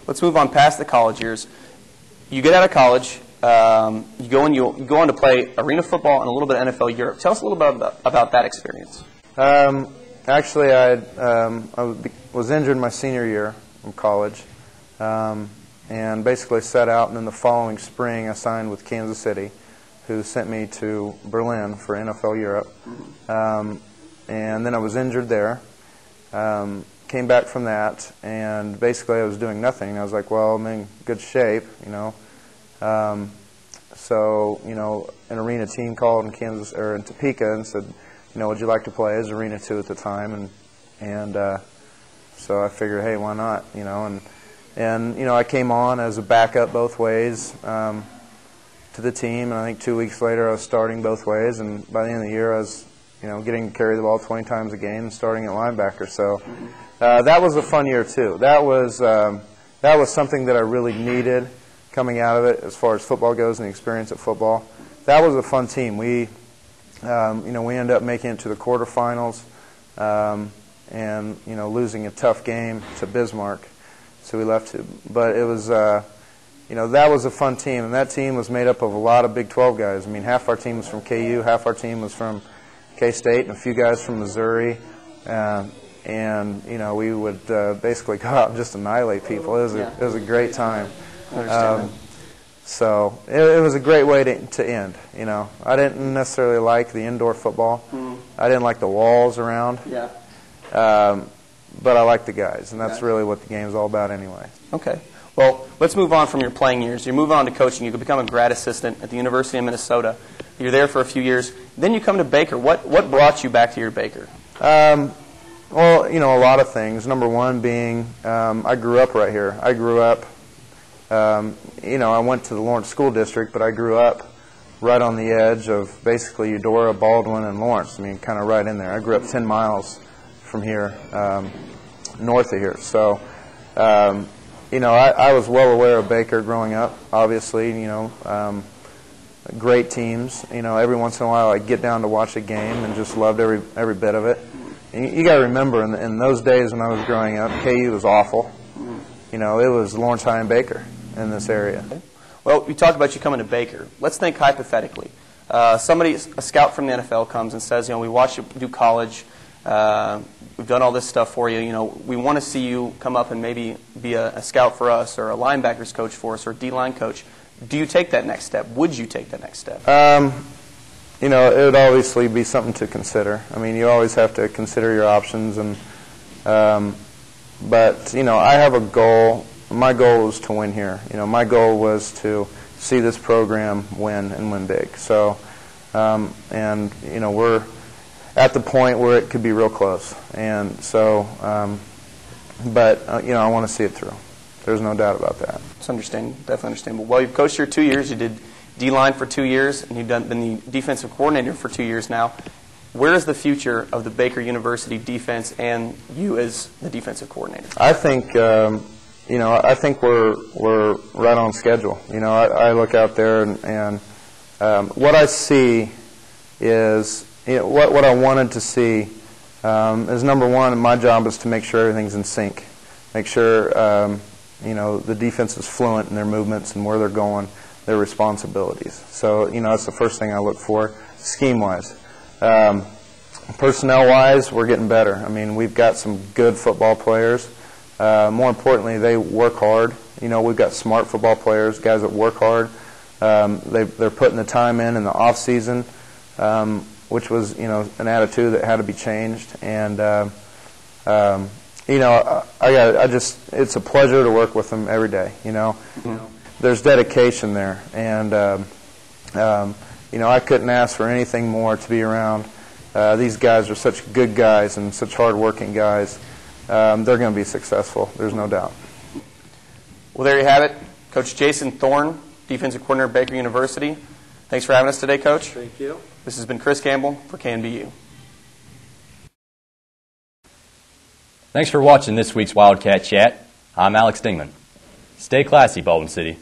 let's move on past the college years. You get out of college, you go on to play arena football and a little bit of NFL Europe. Tell us a little bit about that experience. Actually, I was injured my senior year from college, and basically set out, and then the following spring I signed with Kansas City, who sent me to Berlin for NFL Europe. And then I was injured there, came back from that, and basically I was doing nothing. I was like, well, I'm in good shape, you know. So, you know, an arena team called in Topeka and said, you know, would you like to play? As Arena 2 at the time, and so I figured, hey, why not, you know, and you know, I came on as a backup both ways to the team, and I think 2 weeks later I was starting both ways, and by the end of the year I was, you know, getting to carry the ball 20 times a game and starting at linebacker. So that was a fun year too. That was something that I really needed coming out of it as far as football goes and the experience at football. That was a fun team. We you know, we ended up making it to the quarterfinals, and you know, losing a tough game to Bismarck, so we left it. But it was, you know, that was a fun team, and that team was made up of a lot of Big 12 guys. I mean, half our team was from KU, half our team was from K-State, and a few guys from Missouri, and you know, we would basically go out and just annihilate people. It was a great time. I understand that. So it was a great way to end. You know, I didn't necessarily like the indoor football. I didn't like the walls around. Yeah. But I like the guys, and that's really what the game's all about anyway. Okay. Well, let's move on from your playing years. You move on to coaching. You could become a grad assistant at the University of Minnesota. You're there for a few years. Then you come to Baker. What brought you back to your Baker? Well, you know, a lot of things. Number one being I grew up right here. I grew up, you know, I went to the Lawrence School District, but I grew up right on the edge of basically Eudora, Baldwin, and Lawrence. I mean, kind of right in there. I grew up 10 miles from here, north of here. So, you know, I was well aware of Baker growing up, obviously, you know, great teams. You know, every once in a while I'd get down to watch a game and just loved every bit of it. And you got to remember, in those days when I was growing up, KU was awful. You know, it was Lawrence High and Baker in this area. Okay. Well, we talked about you coming to Baker. Let's think hypothetically. A scout from the NFL comes and says, you know, we watched you do college. We've done all this stuff for you. You know, we want to see you come up and maybe be a scout for us, or a linebackers coach for us, or a D-line coach. Do you take that next step? Would you take that next step? You know, it would obviously be something to consider. I mean, you always have to consider your options, and but you know, I have a goal. My goal was to win here. You know, my goal was to see this program win and win big. So, and you know, we're at the point where it could be real close. And so, but you know, I want to see it through. There's no doubt about that. It's understandable, definitely understandable. Well, you've coached here 2 years. You did D-line for 2 years, and you've been the defensive coordinator for 2 years now. Where is the future of the Baker University defense and you as the defensive coordinator? I think, you know, I think we're right on schedule. You know, I look out there and what I see is, you know, what I wanted to see is, number one, my job is to make sure everything's in sync, make sure you know, the defense is fluent in their movements and where they're going, their responsibilities. So, you know, that's the first thing I look for, scheme-wise. Personnel-wise, we're getting better. I mean, we've got some good football players. More importantly, they work hard. You know, we've got smart football players, guys that work hard. They're putting the time in the off season, which was, you know, an attitude that had to be changed. And you know, it's a pleasure to work with them every day. You know, there's dedication there, and you know, I couldn't ask for anything more to be around. These guys are such good guys and such hard-working guys. They're going to be successful. There's no doubt. Well, there you have it. Coach Jason Thoren, defensive coordinator at Baker University. Thanks for having us today, Coach. Thank you. This has been Chris Campbell for KNBU. Thanks for watching this week's Wildcat Chat. I'm Alex Dingman. Stay classy, Baldwin City.